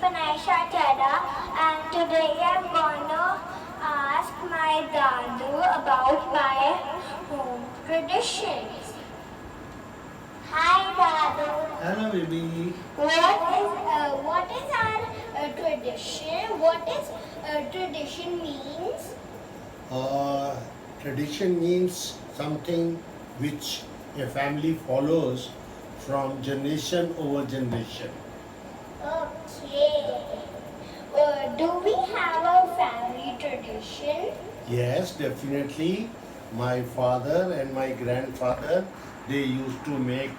Panisha Chadha, and today I'm going to ask my Dadu about my home traditions. Hi Dadu. Hello, baby. What is our tradition? What is tradition means? Tradition means something which a family follows from generation over generation. Okay. Do we have a family tradition? Yes, definitely. My father and my grandfather, they used to make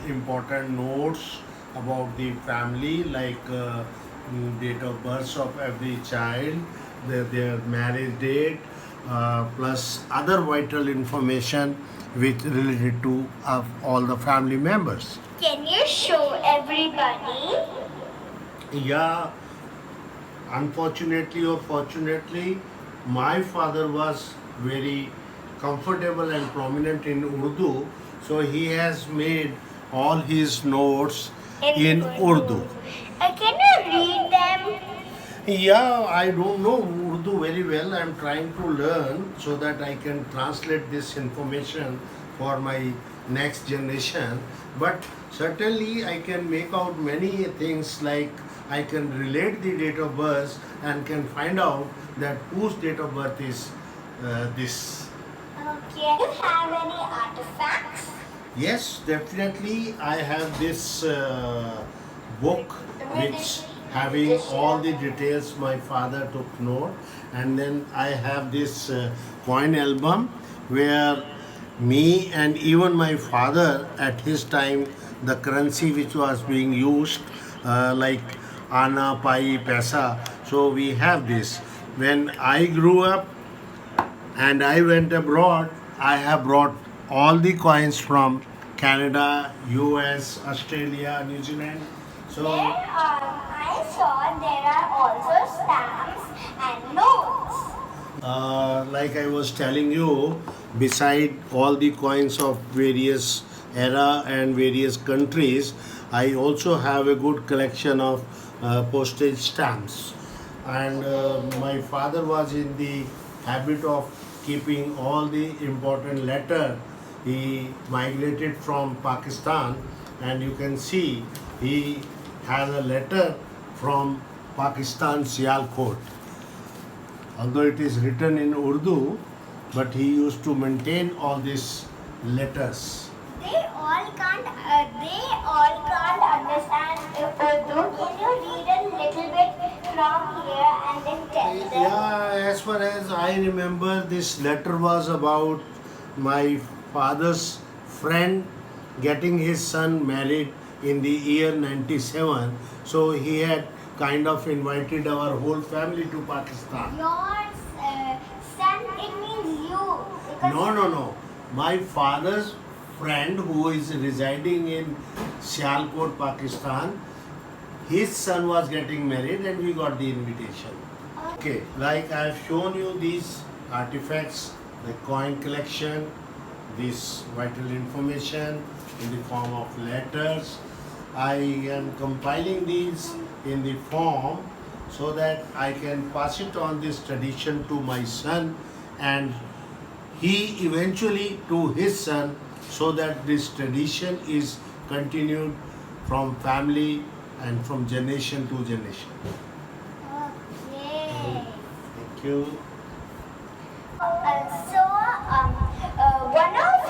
important notes about the family, like date of birth of every child, their marriage date, plus other vital information which related to all the family members. Can you show everybody? Yeah, unfortunately or fortunately, my father was very comfortable and prominent in Urdu, so he has made all his notes in Urdu. Can you read them? Yeah, I don't know Urdu very well. I'm trying to learn so that I can translate this information for my next generation. But certainly, I can make out many things, like I can relate the date of birth and can find out that whose date of birth is this. Okay. Do you have any artifacts? Yes, definitely. I have this book which having all the details my father took note, and then I have this coin album where me and even my father at his time, the currency which was being used, like Anna, Pai, Paisa. So we have this. When I grew up and I went abroad, I have brought all the coins from Canada, US, Australia, New Zealand. So I saw there are also stamps and notes. like I was telling you, beside all the coins of various era and various countries, I also have a good collection of postage stamps. And my father was in the habit of keeping all the important letter. He migrated from Pakistan, and you can see he has a letter from Pakistan Sialkot. Although it is written in Urdu, but he used to maintain all these letters. They all can't understand Urdu. Can you read a little bit from here and then tell them? Yeah, as far as I remember, this letter was about my father's friend getting his son married in the year 97. So he had kind of invited our whole family to Pakistan. Your son, it means you. Because No. My father's friend who is residing in Sialkot, Pakistan, his son was getting married and we got the invitation. Okay, like I've shown you these artifacts, the coin collection, this vital information in the form of letters. I am compiling these in the form so that I can pass it on this tradition to my son and he eventually to his son, so that this tradition is continued from family and from generation to generation. Okay. Thank you. One of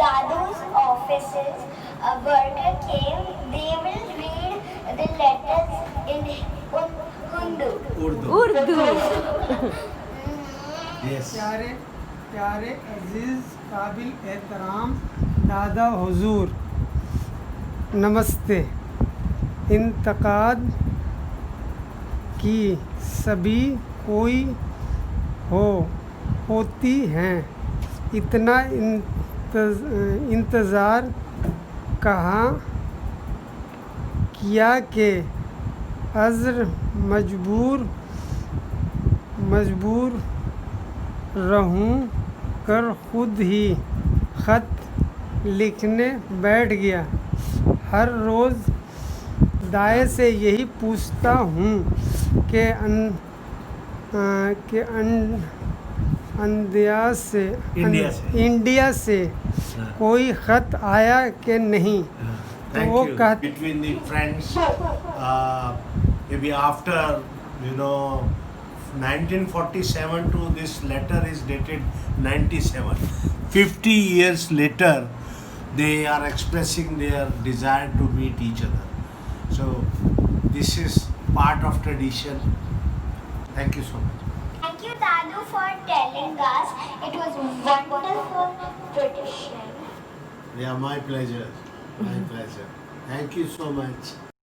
Dadu's offices, a worker came. They will read the letters in Hindu. Urdu. Yes. प्यारे प्यारे अजीज़ काबिल एहतराम दादा हुजूर, नमस्ते। इंतकाद की सभी कोई होती हैं, इतना इंतज़ार कहाँ किया कि अज़्र मजबूर रहूं कर खुद ही ख़त लिखने बैठ गया। हर रोज़ दाए से यही पूछता हूँ कि इंडिया से कोई खत आया कि नहीं। तो Thank वो you. कहते Between the friends, maybe after 1947 to this letter is dated 97. 50 years later, they are expressing their desire to meet each other. So this is part of tradition. Thank you so much. Thank you, Dadu, for telling us. It was wonderful tradition. Yeah, my pleasure. My pleasure. Thank you so much.